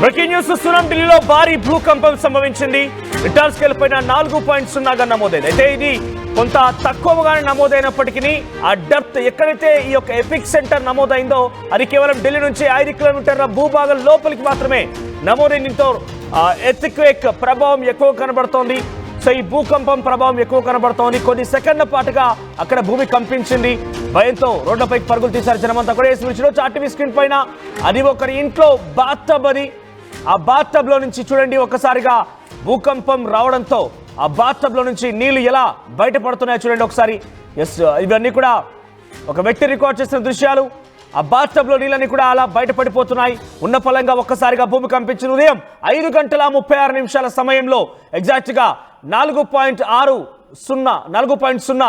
Breaking news చూస్తున్నాం. ఢిల్లీలో భారీ భూకంపం సంభవించింది. రిక్టర్ స్కేల్ పైన 4.0గా నమోదైంది. అయితే ఇది కొంత తక్కువగానే నమోదైనప్పటికీ ఆ డెప్త్ ఎక్కడైతే ఈ యొక్క ఎపిక్ సెంటర్ నమోదైందో అది కేవలం ఢిల్లీ నుంచి 5 కిలోమీటర్ల భూభాగం లోపలికి మాత్రమే నమోదైనంతో ఎర్త్క్వేక్ ప్రభావం ఎక్కువ కనబడుతోంది. సో ఈ భూకంపం ప్రభావం ఎక్కువ కనబడుతోంది. కొన్ని సెకండ్ల పాటుగా అక్కడ భూమి కంపించింది. భయంతో రోడ్లపైకి పరుగులు తీశారు జనమంతా కూడా. ఆర్టీవీ స్క్రీన్ పైన అది ఒకరి ఇంట్లో బాత్టబ్, అది ఆ బాత్టబ్ లో నుంచి చూడండి ఒక్కసారిగా భూకంపం రావడంతో ఆ బాత్టబ్ లో నుంచి నీళ్లు ఎలా బయటపడుతున్నాయో చూడండి ఒకసారి. ఇవన్నీ కూడా ఒక వ్యక్తి రికార్డ్ చేసిన దృశ్యాలు. ఆ బాత్టబ్ లో నీళ్ళని కూడా అలా బయటపడిపోతున్నాయి. ఉన్న ఫలంగా ఒక్కసారిగా భూమి కంపించిన ఉదయం 5:36 సమయంలో ఎగ్జాక్ట్ గా 4.0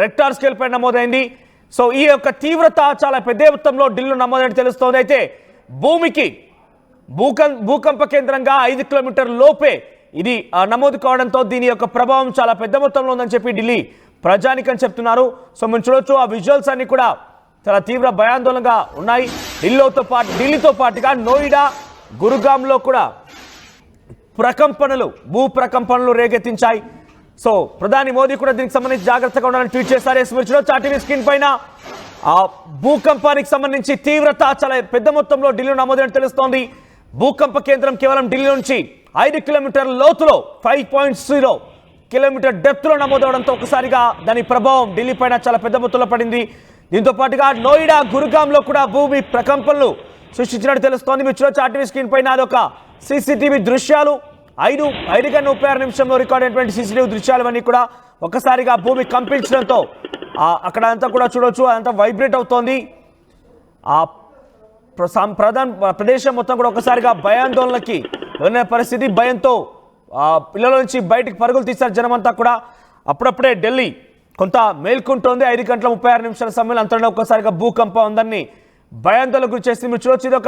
రెక్టార్ స్కేల్ పై నమోదైంది. సో ఈ యొక్క తీవ్రత చాలా పెద్ద మొత్తంలో ఢిల్లీలో నమోదైనట్టు తెలుస్తోంది. అయితే భూమికి భూకంప కేంద్రంగా 5 కిలోమీటర్ల లోపే ఇది నమోదు కావడంతో దీని యొక్క ప్రభావం చాలా పెద్ద మొత్తంలో ఉందని చెప్పి ఢిల్లీ ప్రజానికని చెప్తున్నారు. సో మనం చూడొచ్చు ఆ విజువల్స్ అన్ని కూడా చాలా తీవ్ర భయాందోళనగా ఉన్నాయి. ఢిల్లీతో పాటుగా నోయిడా, గురుగాంలో కూడా భూ ప్రకంపనలు రేకెత్తించాయి. సో ప్రధాని మోదీ కూడా దీనికి సంబంధించి జాగ్రత్తగా ఉండాలని ట్వీట్ చేశారు. ఆర్టీవీ స్క్రీన్ పైన ఆ భూకంపానికి సంబంధించి తీవ్రత చాలా పెద్ద మొత్తంలో ఢిల్లీలో నమోదైనట్టు తెలుస్తోంది. భూకంప కేంద్రం కేవలం ఢిల్లీ నుంచి 5 కిలోమీటర్ల లోతులో 5.0 కిలోమీటర్ డెప్త్ లో నమోదవడంతో ఒకసారిగా దాని ప్రభావం ఢిల్లీ పైన చాలా పెద్ద మొత్తంలో పడింది. దీంతో పాటుగా నోయిడా, గురుగాంలో కూడా భూమి ప్రకంపనలు సృష్టించినట్టు తెలుస్తోంది. మీరు చూడొచ్చు ఆర్టీవీ స్క్రీన్ పైన అదొక సీసీటీవీ దృశ్యాలు. 5:36 రికార్డ్ అయినటువంటి సీసీటీవీ దృశ్యాలన్నీ కూడా ఒక్కసారిగా భూమి కంపించడంతో అక్కడ అంతా కూడా చూడొచ్చు, అదంతా వైబ్రేట్ అవుతోంది. ఆ ప్రదేశం మొత్తం కూడా ఒకసారిగా భయాందోళనకి ఉన్న పరిస్థితి. భయంతో పిల్లల నుంచి బయటికి పరుగులు తీశారు జనమంతా కూడా. అప్పుడప్పుడే ఢిల్లీ కొంత మేల్కుంటోంది. 5:36 సమయంలో అంతలో ఒక్కసారిగా భూకంపం అందరినీ భయాందోళనకు గురి చేసింది. మీరు చూడొచ్చు, ఇది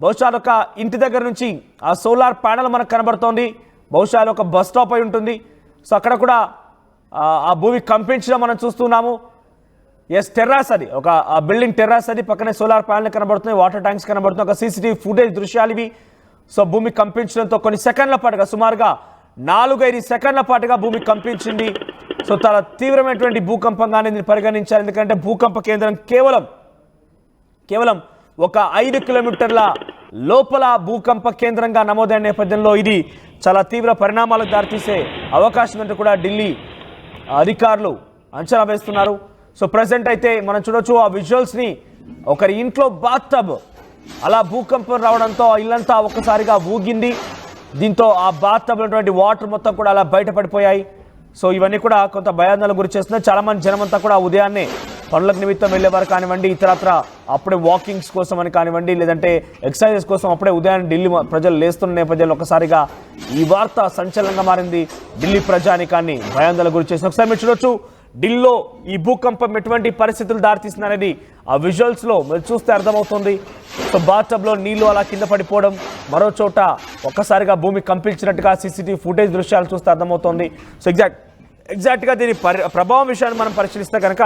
బహుశా ఒక ఇంటి దగ్గర నుంచి ఆ సోలార్ ప్యానల్ మనకు కనబడుతోంది. బహుశా ఒక బస్ స్టాప్ అయి ఉంటుంది. సో అక్కడ కూడా ఆ భూమి కంపించడం మనం చూస్తున్నాము. టెర్రాస్, అది ఒక బిల్డింగ్ టెర్రాస్, అది పక్కనే సోలార్ ప్యానల్ కనబడుతుంది, వాటర్ ట్యాంక్స్ కనబడుతుంది. ఒక సీసీటీవీ ఫుటేజ్ దృశ్యాలు ఇవి. సో భూమి కంపించడంతో కొన్ని సెకండ్ల పాటుగా సుమారుగా 4-5 సెకండ్ల పాటుగా భూమి కంపించింది. సో చాలా తీవ్రమైనటువంటి భూకంపంగానే దీన్ని పరిగణించారు. ఎందుకంటే భూకంప కేంద్రం కేవలం ఒక 5 కిలోమీటర్ల లోపల భూకంప కేంద్రంగా నమోదైన నేపథ్యంలో ఇది చాలా తీవ్ర పరిణామాలకు దారితీసే అవకాశం అంటూ కూడా ఢిల్లీ అధికారులు అంచనా వేస్తున్నారు. సో ప్రజెంట్ అయితే మనం చూడొచ్చు ఆ విజువల్స్ని. ఒకరి ఇంట్లో బాత్టబ్ అలా భూకంపం రావడంతో ఇల్లంతా ఒక్కసారిగా ఊగింది. దీంతో ఆ బాత్టబ్ ఉన్నటువంటి వాటర్ మొత్తం కూడా అలా బయటపడిపోయాయి. సో ఇవన్నీ కూడా కొంత భయాందోళనకు గురి చేస్తున్నాయి. చాలామంది జనమంతా కూడా ఉదయాన్నే పనులకు నిమిత్తం వెళ్ళేవారు కానివ్వండి, ఇతరత్ర అప్పుడే వాకింగ్స్ కోసం అని కానివ్వండి, లేదంటే ఎక్సర్సైజెస్ కోసం అప్పుడే ఉదయాన్నే ఢిల్లీ ప్రజలు లేస్తున్న నేపథ్యంలో ఒకసారిగా ఈ వార్త సంచలనంగా మారింది. ఢిల్లీ ప్రజానికాన్ని భయాందోళనకు గురి చేసింది. ఒకసారి మీరు చూడొచ్చు ఢిల్లీలో ఈ భూకంపం ఎటువంటి పరిస్థితులు దారితీస్తుందనేది ఆ విజువల్స్లో మీరు చూస్తే అర్థమవుతుంది. సో బాత్టబ్లో నీళ్లు అలా కింద పడిపోవడం, మరో చోట ఒక్కసారిగా భూమి కంపించినట్టుగా సీసీటీవీ ఫుటేజ్ దృశ్యాలు చూస్తే అర్థమవుతుంది. సో ఎగ్జాక్ట్గా దీని ప్రభావం విషయాన్ని మనం పరిశీలిస్తే కనుక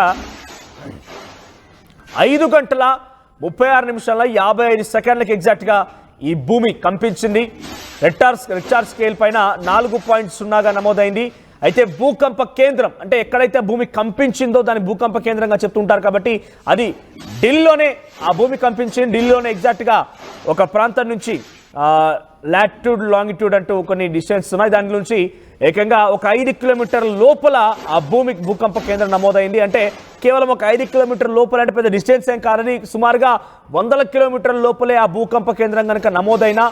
5:36 సెకండ్లకి ఎగ్జాక్ట్గా ఈ భూమి కంపించింది. రెక్టార్ స్కేల్ పైన 4.0గా నమోదైంది. అయితే భూకంప కేంద్రం అంటే ఎక్కడైతే భూమి కంపించిందో దాన్ని భూకంప కేంద్రంగా చెప్తుంటారు కాబట్టి అది ఢిల్లీలోనే ఆ భూమి కంపించింది. ఢిల్లీలోనే ఎగ్జాక్ట్గా ఒక ప్రాంతం నుంచి లాటిట్యూడ్, లాంగిట్యూడ్ అంటూ కొన్ని డిస్టెన్స్ ఉన్నాయి. దాని నుంచి ఏకంగా ఒక 5 కిలోమీటర్ల లోపల ఆ భూకంప కేంద్రం నమోదైంది. అంటే కేవలం ఒక 5 కిలోమీటర్ల లోపల అంటే పెద్ద డిస్టెన్స్ ఏం కాదని సుమారుగా 100 కిలోమీటర్ల లోపలే ఆ భూకంప కేంద్రం కనుక నమోదైన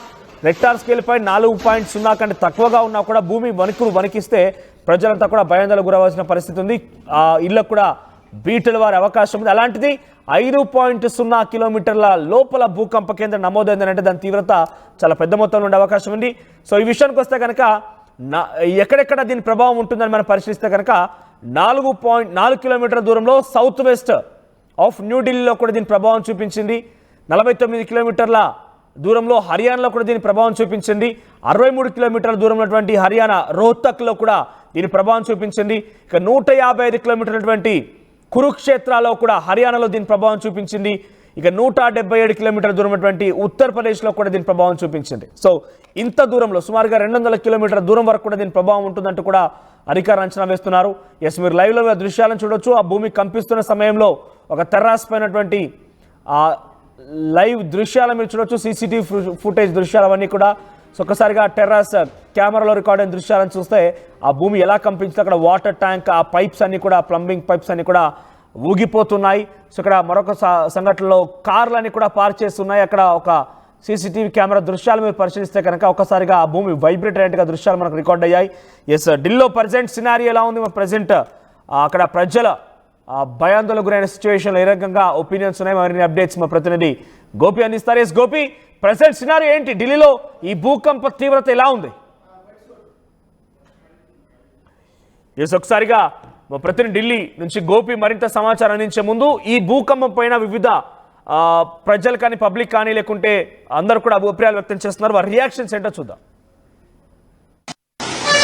రెక్టార్ స్కేల్ పై 4.0 కంటే తక్కువగా ఉన్నా కూడా భూమి వణికిస్తే ప్రజలంతా కూడా భయాందోళనకు గురవలసిన పరిస్థితి ఉంది. ఆ ఇళ్లకు కూడా బీటలు వారే అవకాశం ఉంది. అలాంటిది 5.0 కిలోమీటర్ల లోపల భూకంప కేంద్రం నమోదైందని అంటే దాని తీవ్రత చాలా పెద్ద మొత్తంలో ఉండే అవకాశం ఉంది. సో ఈ విషయానికి వస్తే కనుక ఎక్కడెక్కడ దీని ప్రభావం ఉంటుందని మనం పరిశీలిస్తే కనుక 4 కిలోమీటర్ల దూరంలో సౌత్ వెస్ట్ ఆఫ్ న్యూఢిల్లీలో కూడా దీని ప్రభావం చూపించింది. 49 కిలోమీటర్ల దూరంలో హర్యానాలో కూడా దీని ప్రభావం చూపించింది. 63 కిలోమీటర్ల దూరంలో ఉన్నటువంటి హర్యానా రోహ్తక్లో కూడా దీని ప్రభావం చూపించింది. ఇక 155 కిలోమీటర్ల కురుక్షేత్రలో కూడా హర్యానాలో దీని ప్రభావం చూపించింది. ఇక 177 కిలోమీటర్ల దూరం ఉన్నటువంటి ఉత్తరప్రదేశ్లో కూడా దీని ప్రభావం చూపించింది. సో ఇంత దూరంలో సుమారుగా 200 కిలోమీటర్ల దూరం వరకు కూడా దీని ప్రభావం ఉంటుందంటూ కూడా అధికారులు అంచనా వేస్తున్నారు. ఎస్, మీరు లైవ్లో దృశ్యాలను చూడొచ్చు. ఆ భూమి కంపిస్తున్న సమయంలో ఒక టెర్రాస్ పైనటువంటి ఆ లైవ్ దృశ్యాలు మీరు చూడొచ్చు. సీసీటీవీ ఫుటేజ్ దృశ్యాలు అవన్నీ కూడా. సో ఒక్కసారిగా టెర్రాస్ కెమెరాలో రికార్డ్ అయిన దృశ్యాలను చూస్తే ఆ భూమి ఎలా కంపించిందో అక్కడ వాటర్ ట్యాంక్, ఆ పైప్స్ అన్ని కూడా, ప్లంబింగ్ పైప్స్ అన్ని కూడా ఊగిపోతున్నాయి. సో ఇక్కడ మరొక సంఘటనలో కార్లన్నీ కూడా పార్క్ చేస్తున్నాయి. అక్కడ ఒక సీసీటీవీ కెమెరా దృశ్యాలు మీరు పరిశీలిస్తే కనుక ఒక్కసారిగా ఆ భూమి వైబ్రేట్ అయినట్టుగా దృశ్యాలు మనకు రికార్డ్ అయ్యాయి. ఎస్, ఢిల్లీలో ప్రజెంట్ సినారియో ఎలా ఉంది? ప్రజెంట్ అక్కడ ప్రజల భయాందోళనకు గురైన సిచ్యువేషన్ ఏ రకంగా ఒపీనియన్స్ ఉన్నాయి? మరిన్ని అప్డేట్స్ మా ప్రతినిధి గోపి అందిస్తారు. ఎస్ గోపి, ప్రజెంట్ సినారియో ఏంటి? ఢిల్లీలో ఈ భూకంప తీవ్రత ఎలా ఉంది? ఎస్, ఒకసారిగా మా ప్రతినిధి ఢిల్లీ నుంచి గోపి మరింత సమాచారం అందించే ముందు ఈ భూకంపం పైన వివిధ ప్రజలు కానీ, పబ్లిక్ కానీ, లేకుంటే అందరూ కూడా అభిప్రాయాలు వ్యక్తం చేస్తున్నారు. వారి రియాక్షన్స్ ఏంటో చూద్దాం.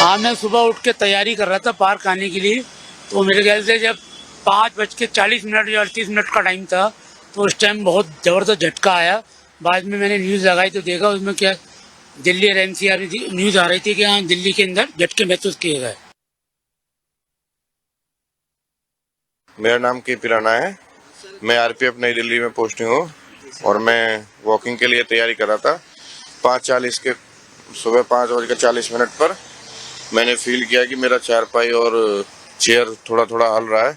हाँ, मैं सुबह उठ के तैयारी कर रहा था पार्क आने के लिए, तो मेरे ख्याल से जब 5:40 या 38 का टाइम था तो उस टाइम बहुत ज़बरदस्त झटका आया। बाद में मैंने न्यूज़ लगाई तो देखा उसमें क्या दिल्ली और NCR न्यूज़ आ रही थी कि हाँ दिल्ली के अंदर झटके महसूस किए गए। मेरा नाम KP राणा है। मैं RPF नई दिल्ली में पोस्टिंग हूँ और मैं वॉकिंग के लिए तैयारी कर रहा था। 5:40 के सुबह 5:40 पर मैंने फील किया कि मेरा चारपाई और चेयर थोड़ा थोड़ा हल रहा है।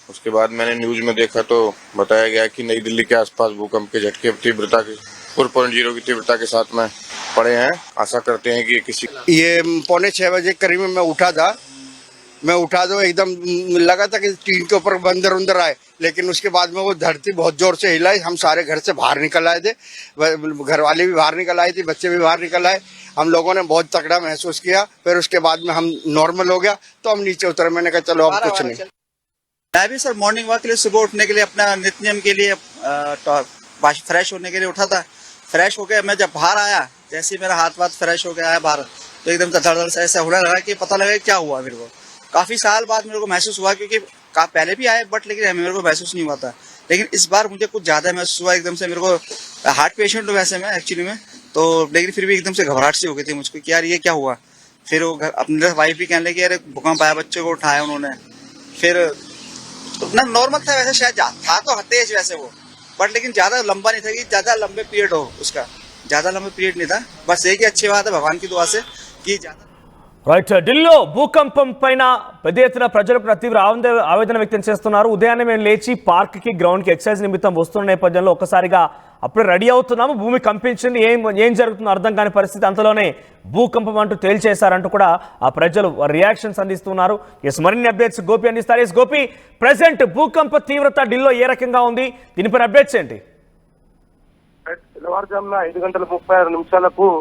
उसके बाद मैंने न्यूज़ में देखा तो बताया गया कि नई दिल्ली के आसपास भूकंप के झटके तीव्रता के 4.0 की तीव्रता के साथ में पड़े हैं। आशा करते हैं कि किसी ये 5:45 बजे करीब में मैं उठा था। तो एकदम लगा था कि टीन के ऊपर बंदर उंदर आए, लेकिन उसके बाद में वो धरती बहुत जोर से हिलाई। हम सारे घर से बाहर निकल आए थे, घर वाले भी बाहर निकल आए थे, बच्चे भी बाहर निकल आए। हम लोगों ने बहुत तगड़ा महसूस किया। फिर उसके बाद में हम नॉर्मल हो गया तो हम नीचे उतरे। मैंने कहा चलो अब कुछ नहीं। मैं भी सर मॉर्निंग वॉक के लिए सुबह उठने के लिए अपना नित्य नियम के लिए फ्रेश होने के लिए उठा था। फ्रेश हो गया, मैं जब बाहर आया, जैसे ही मेरा हाथ फ्रेश हो गया आया बाहर, तो एकदम धड़धड़ से ऐसा होने लगा कि पता लगा क्या हुआ। मेरे को काफी साल बाद मेरे को महसूस हुआ, क्योंकि पहले भी आए बट लेकिन मेरे को महसूस नहीं हुआ था। लेकिन इस बार मुझे कुछ ज्यादा महसूस हुआ एकदम से। मेरे को हार्ट पेशेंट हूँ वैसे मैं एक्चुअली में, तो लेकिन फिर भी एकदम से घबराहट सी हो गई थी मुझको कि यार ये क्या हुआ। फिर वो अपने वाइफ भी कहने लगी अरे भूकंप आया, बच्चे को उठाया उन्होंने। फिर ना नॉर्मल था वैसे, शायद था तो तेज वैसे वो, बट लेकिन ज्यादा लंबा नहीं था कि ज्यादा लंबे पीरियड हो उसका, ज्यादा लंबे पीरियड नहीं था। बस एक ही अच्छी बात है भगवान की दुआ से कि ज्यादा రైట్, ఢిల్లీలో భూకంపం పైన పెద్ద ఎత్తున ప్రజలు తీవ్ర ఆవేదన వ్యక్తం చేస్తున్నారు. ఉదయాన్నే మేము లేచి పార్క్కి, గ్రౌండ్కి ఎక్సర్సైజ్ నిమిత్తం వస్తున్న నేపథ్యంలో ఒక్కసారిగా అప్పుడే రెడీ అవుతున్నాము, భూమి కంపించింది, ఏం జరుగుతుందో అర్థం కాని పరిస్థితి, అంతలోనే భూకంపం అంటూ తేల్చేశారంటూ కూడా ఆ ప్రజలు రియాక్షన్స్ అందిస్తున్నారు. ఎస్, మరిన్ని అప్డేట్స్ గోపి అందిస్తారు. ఎస్ గోపి, ప్రెసెంట్ భూకంప తీవ్రత ఢిల్లీలో ఏ రకంగా ఉంది? దీనిపైన అప్డేట్స్ ఏంటి? తెల్లవారుజామున 5:36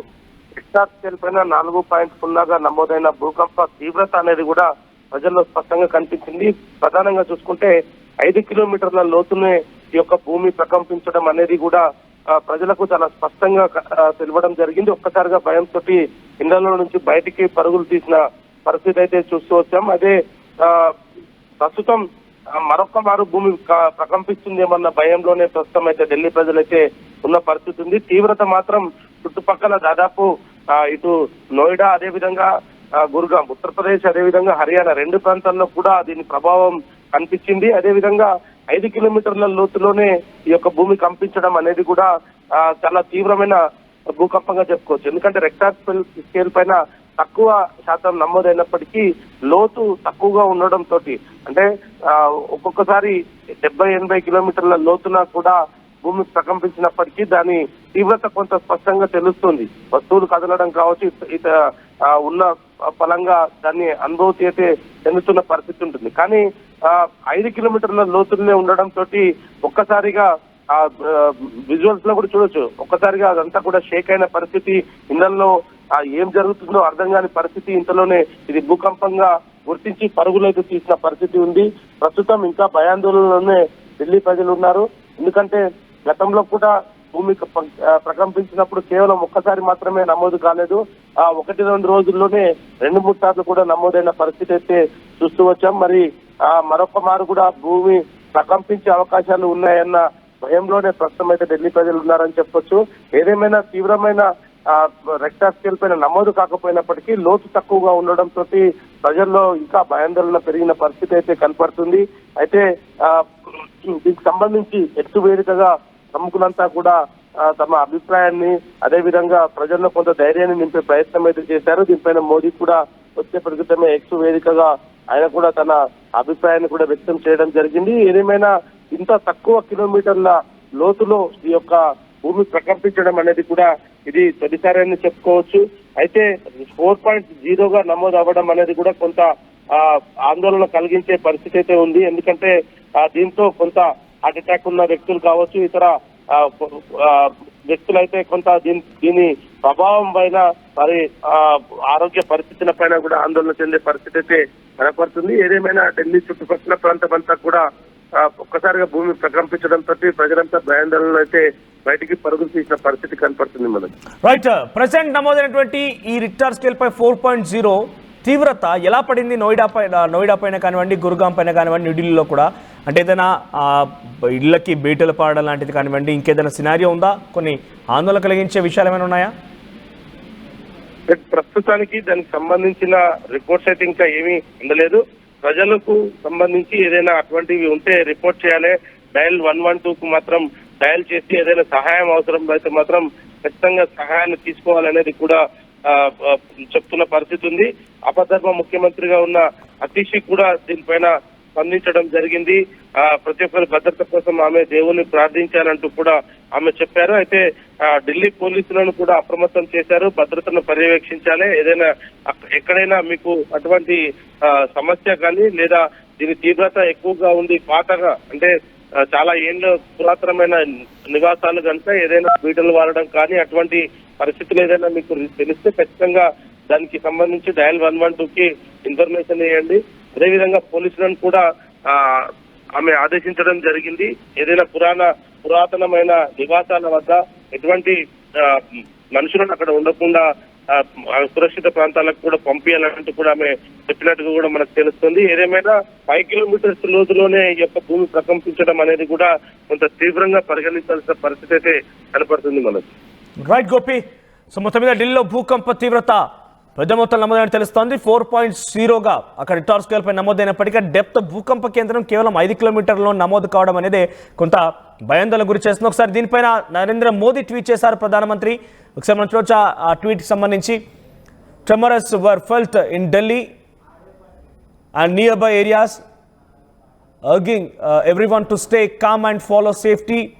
రిక్టర్ స్కేల్ పైన 4.0గా నమోదైన భూకంప తీవ్రత అనేది కూడా ప్రజల్లో స్పష్టంగా కనిపించింది. ప్రధానంగా చూసుకుంటే 5 కిలోమీటర్ల లోతునే ఈ యొక్క భూమి ప్రకంపించడం అనేది కూడా ప్రజలకు చాలా స్పష్టంగా తెలవడం జరిగింది. ఒక్కసారిగా భయంతో ఇళ్లలో నుంచి బయటికి పరుగులు తీసిన పరిస్థితి అయితే చూస్తూ వచ్చాం. అదే ప్రస్తుతం మరొక మారు భూమి ప్రకంపిస్తుందేమన్న భయంలోనే ప్రస్తుతం అయితే ఢిల్లీ ప్రజలైతే ఉన్న పరిస్థితి ఉంది. తీవ్రత మాత్రం చుట్టుపక్కల దాదాపు ఇటు నోయిడా, అదేవిధంగా గుర్గాం, ఉత్తరప్రదేశ్, అదేవిధంగా హర్యానా 2 ప్రాంతాల్లో కూడా దీని ప్రభావం కనిపించింది. అదేవిధంగా 5 కిలోమీటర్ల లోతులోనే ఈ యొక్క భూమి కంపించడం అనేది కూడా చాలా తీవ్రమైన భూకంపంగా చెప్పుకోవచ్చు. ఎందుకంటే రెక్టార్ స్కేల్ పైన తక్కువ శాతం నమోదైనప్పటికీ లోతు తక్కువగా ఉండడం తోటి, అంటే ఒక్కొక్కసారి 70-80 కిలోమీటర్ల లోతున కూడా భూమి ప్రకంపించినప్పటికీ దాని తీవ్రత కొంత స్పష్టంగా తెలుస్తుంది. వస్తువులు కదలడం కావచ్చు, ఉన్న ఫలంగా దాన్ని అనుభూతి అయితే చెందుతున్న పరిస్థితి ఉంటుంది. కానీ 5 కిలోమీటర్ల లోతుల్లోనే ఉండడం తోటి ఒక్కసారిగా విజువల్స్ లో కూడా చూడొచ్చు, ఒక్కసారిగా అదంతా కూడా షేక్ అయిన పరిస్థితి, ఇళ్లలో ఏం జరుగుతుందో అర్థం కాని పరిస్థితి. ఇంతలోనే ఇది భూకంపంగా గుర్తించి పరుగులైతే తీసిన పరిస్థితి ఉంది. ప్రస్తుతం ఇంకా భయాందోళనలోనే ఢిల్లీ ప్రజలు ఉన్నారు. ఎందుకంటే గతంలో కూడా భూమి ప్రకంపించినప్పుడు కేవలం ఒక్కసారి మాత్రమే నమోదు కాలేదు, 1-2 రోజుల్లోనే 2-3 సార్లు కూడా నమోదైన పరిస్థితి అయితే చూస్తూ వచ్చాం. మరి మరొక మారు కూడా భూమి ప్రకంపించే అవకాశాలు ఉన్నాయన్న భయంలోనే ప్రస్తుతం అయితే ఢిల్లీ ప్రజలు ఉన్నారని చెప్పొచ్చు. ఏదేమైనా తీవ్రమైన రెక్టార్ స్కేల్ పైన నమోదు కాకపోయినప్పటికీ లోతు తక్కువగా ఉండడంతో ప్రజల్లో ఇంకా భయాందోళన పెరిగిన పరిస్థితి అయితే కనపడుతుంది. అయితే దీనికి సంబంధించి ఎత్తు వేదికగా ప్రముఖులంతా కూడా తమ అభిప్రాయాన్ని అదే విధంగా ప్రజల్లో కొంత ధైర్యాన్ని నింపే ప్రయత్నం అయితే చేశారు. దీనిపైన మోదీ కూడా వచ్చే ప్రకృతమే ఎక్స్ వేదికగా ఆయన కూడా తన అభిప్రాయాన్ని కూడా వ్యక్తం చేయడం జరిగింది. ఏదేమైనా ఇంత తక్కువ కిలోమీటర్ల లోతులో ఈ యొక్క భూమి ప్రకంపించడం అనేది కూడా ఇది తొలిసారి అని చెప్పుకోవచ్చు. అయితే 4.0గా నమోదు అవ్వడం అనేది కూడా కొంత ఆందోళన కలిగించే పరిస్థితి అయితే ఉంది. ఎందుకంటే దీంతో కొంత హార్ట్ అటాక్ ఉన్న వ్యక్తులు కావచ్చు, ఇతర వ్యక్తులైతే కొంత దీని ప్రభావం పైన మరి ఆరోగ్య పరిస్థితుల పైన కూడా ఆందోళన చెందే పరిస్థితి అయితే కనపడుతుంది. ఏదేమైనా ఢిల్లీ చుట్టుపక్కల ప్రాంతం అంతా కూడా ఒక్కసారిగా భూమి ప్రకంపించడంతో ప్రజలంతా భయాందోళనలు అయితే బయటికి పరుగులు తీసిన పరిస్థితి కనపడుతుంది మనకి. రైట్, ప్రెసెంట్ నమోదైనటువంటి ఈ రిక్టర్ స్కేల్ పై 4.0 తీవ్రత ఎలా పడింది నోయిడా పైన కానివ్వండి, గురుగాం పైన కానివ్వండి, న్యూఢిల్లీలో కూడా? అంటే ఏదైనా ఇళ్ళకి బీటలు పాడడం లాంటిది కానివ్వండి, ఇంకేదైనా సినారియో ఉందా? కొన్ని ఆందోళన కలిగించే విషయాలు ఏమైనా ఉన్నాయా? ప్రస్తుతానికి దానికి సంబంధించిన రిపోర్ట్స్ అయితే ఇంకా ఏమీ అందలేదు. ప్రజలకు సంబంధించి ఏదైనా అటువంటివి ఉంటే రిపోర్ట్ చేయాలి. డయల్ 112కు మాత్రం డయల్ చేసి ఏదైనా సహాయం అవసరం అయితే మాత్రం ఖచ్చితంగా సహాయాన్ని తీసుకోవాలనేది కూడా చెప్తున్న పరిస్థితి ఉంది. అపధర్మ ముఖ్యమంత్రిగా ఉన్న అతీష్ కూడా దీనిపైన స్పందించడం జరిగింది. ప్రతి ఒక్కరి భద్రత కోసం ఆమె దేవుని ప్రార్థించాలంటూ కూడా ఆమె చెప్పారు. అయితే ఢిల్లీ పోలీసులను కూడా అప్రమత్తం చేశారు, భద్రతను పర్యవేక్షించాలి. ఏదైనా ఎక్కడైనా మీకు అటువంటి సమస్య కానీ లేదా దీని తీవ్రత ఎక్కువగా ఉంది, పాతగా అంటే చాలా ఏళ్ళ పురాతనమైన నివాసాలు కనుక ఏదైనా బీటలు వాడడం కానీ అటువంటి పరిస్థితులు ఏదైనా మీకు తెలిస్తే ఖచ్చితంగా దానికి సంబంధించి డయల్ 112కి ఇన్ఫర్మేషన్ ఇవ్వండి. అదేవిధంగా పోలీసులను కూడా ఆమె ఆదేశించడం జరిగింది. ఏదైనా పురాతనమైన నివాసాల వద్ద ఎటువంటి మనుషులను అక్కడ ఉండకుండా సురక్షిత ప్రాంతాలకు కూడా పంపించాలంటూ కూడా ఆమె చెప్పినట్టుగా కూడా మనకు తెలుస్తుంది. ఏదేమైనా 5 కిలోమీటర్స్ లోతులోనే ఈ యొక్క భూమి ప్రకంపించడం అనేది కూడా కొంత తీవ్రంగా పరిగణించాల్సిన పరిస్థితి అయితే కనపడుతుంది మనకు. రైట్ గోపి, సో మొత్తం మీద ఢిల్లీలో భూకంప తీవ్రత పెద్ద మొత్తం నమోదైన తెలుస్తోంది. 4.0గా అక్కడ రిక్టర్ స్కేల్ పై నమోదైనప్పటికీ డెప్త్ భూకంప కేంద్రం కేవలం 5 కిలోమీటర్లలో నమోదు కావడం అనేది కొంత భయాందోళన గురి చేస్తుంది. ఒకసారి దీనిపైన నరేంద్ర మోదీ ట్వీట్ చేశారు ప్రధానమంత్రి. ఒకసారి మనం చూడొచ్చు ఆ ట్వీట్కి సంబంధించి. Tremors were felt in Delhi and near by areas, urging everyone to stay calm and follow safety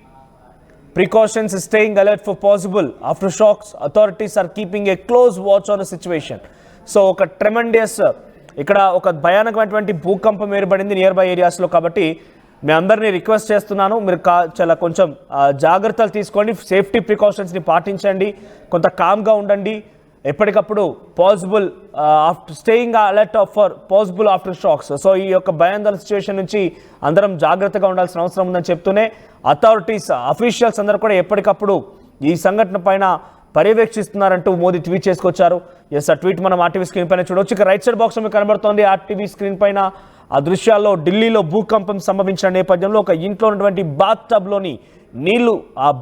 precautions, staying alert for possible aftershocks. Authorities are keeping a close watch on the situation. So ఒక ట్రెమెండియస్ ఇక్కడ ఒక భయానకమైనటువంటి భూకంపం ఏర్పడింది near by ఏరియాస్లో. కాబట్టి మీ అందరినీ request చేస్తున్నాను, మీరు చాలా కొంచెం జాగ్రత్తలు తీసుకోండి, సేఫ్టీ ప్రికాషన్స్ని పాటించండి, కొంత కామ్గా ఉండండి, ఎప్పటికప్పుడు possible after staying alert for possible aftershocks. So ఈ యొక్క భయాందోళన సిచ్యువేషన్ నుంచి అందరం జాగ్రత్తగా ఉండాల్సిన అవసరం ఉందని చెప్తూనే అథారిటీస్ అఫీషియల్స్ అందరూ కూడా ఎప్పటికప్పుడు ఈ సంఘటన పైన పర్యవేక్షిస్తున్నారంటూ మోదీ ట్వీట్ చేసుకొచ్చారు. ఎస్, ఆ ట్వీట్ మనం ఆర్టీవీ స్క్రీన్ పైన చూడవచ్చు. ఇక రైట్ సైడ్ బాక్స్ మీకు కనబడుతోంది ఆర్టీవీ స్క్రీన్ పైన ఆ దృశ్యాల్లో ఢిల్లీలో భూకంపం సంభవించిన నేపథ్యంలో ఒక ఇంట్లో ఉన్నటువంటి బాత్ టబ్లోని నీళ్లు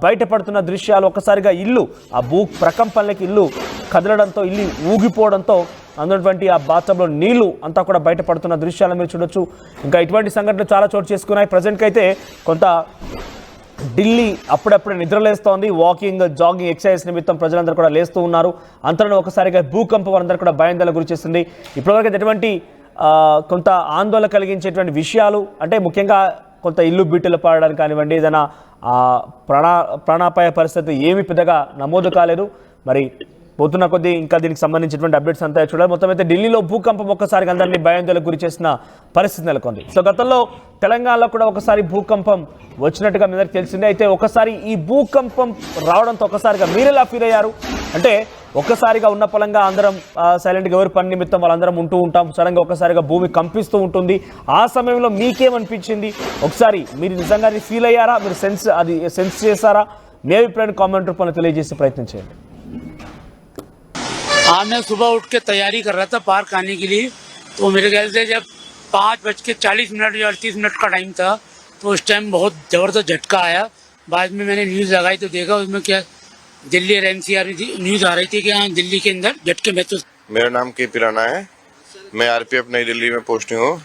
బయటపడుతున్న దృశ్యాలు. ఒక్కసారిగా ఇల్లు ఆ భూ ప్రకంపనలకి ఇల్లు కదలడంతో, ఇల్లు ఊగిపోవడంతో అందున్నటువంటి ఆ బాత్టబ్లో నీళ్లు అంతా కూడా బయటపడుతున్న దృశ్యాలను మీరు చూడొచ్చు. ఇంకా ఇటువంటి సంఘటనలు చాలా చోటు చేసుకున్నాయి. ప్రజెంట్కి అయితే కొంత ఢిల్లీ అప్పుడప్పుడే నిద్రలేస్తోంది. వాకింగ్, జాగింగ్, ఎక్సర్సైజ్ నిమిత్తం ప్రజలందరూ కూడా లేస్తూ ఉన్నారు. అంతలో ఒకసారిగా భూకంపం అందరూ కూడా భయాందోళన గురి చేస్తుంది. ఇప్పటివరకు ఎటువంటి కొంత ఆందోళన కలిగించేటువంటి విషయాలు అంటే ముఖ్యంగా కొంత ఇల్లు బీటలు పాడడానికి కానివ్వండి, ఏదైనా ప్రాణాపాయ పరిస్థితి ఏమి పెద్దగా నమోదు కాలేదు. మరి పోతున్న కొద్దీ ఇంకా దీనికి సంబంధించినటువంటి అప్డేట్స్ అంతా చూడాలి. మొత్తం అయితే ఢిల్లీలో భూకంపం ఒక్కసారిగా అందరినీ భయాందోళనకు గురి చేసిన పరిస్థితి నెలకొంది. సో గతంలో తెలంగాణలో కూడా ఒకసారి భూకంపం వచ్చినట్టుగా మీ అందరికీ తెలిసిందే. అయితే ఒకసారి ఈ భూకంపం రావడంతో ఒకసారిగా మీరు ఎలా ఫీల్ అయ్యారు? అంటే ఒక్కసారిగా ఉన్న పలంగా అందరం సైలెంట్గా ఎవరి పని నిమిత్తం వాళ్ళందరం ఉంటూ ఉంటాం. సడన్గా ఒక్కసారిగా భూమి కంపిస్తూ ఉంటుంది. ఆ సమయంలో మీకేమనిపించింది? ఒకసారి మీరు నిజంగా ఫీల్ అయ్యారా? మీరు సెన్స్ చేశారా? మీ అభిప్రాయాన్ని కామెంట్ రూపంలో తెలియజేసే ప్రయత్నం చేయండి. हाँ, मैं सुबह उठ के तैयारी कर रहा था पार्क आने के लिए, तो मेरे ख्याल से जब 5:40 या 38 का टाइम था तो उस टाइम बहुत ज़बरदस्त झटका आया। बाद में मैंने न्यूज़ लगाई तो देखा उसमें क्या दिल्ली और एनसीआर न्यूज़ आ रही थी कि हाँ दिल्ली के अंदर झटके महसूस। मेरा नाम के राणा है। मैं आरपीएफ नई दिल्ली में पोस्टिंग हूँ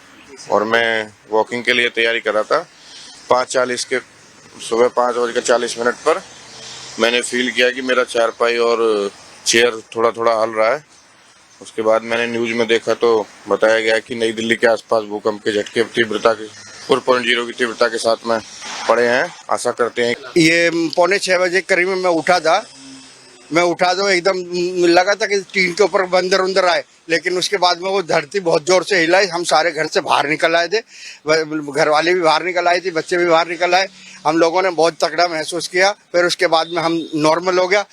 और मैं वॉकिंग के लिए तैयारी कर रहा था। 5:40 के सुबह 5:40 पर मैंने फील किया कि मेरा चारपाई और चेयर थोड़ा थोड़ा हल रहा है। उसके बाद मैंने न्यूज में देखा तो बताया गया कि नई दिल्ली के आसपास भूकंप के झटके तीव्रता के 4.0 की तीव्रता के साथ में पड़े हैं। आशा करते हैं ये 5:45 बजे करीब में मैं उठा तो एकदम लगा था कि टीन के ऊपर बंदर उंदर आए, लेकिन उसके बाद में वो धरती बहुत जोर से हिलाई। हम सारे घर से बाहर निकल आए थे, घर वाले भी बाहर निकल आए थे, बच्चे भी बाहर निकल आए। हम लोगों ने बहुत तगड़ा महसूस किया। फिर उसके बाद में हम नॉर्मल हो गया।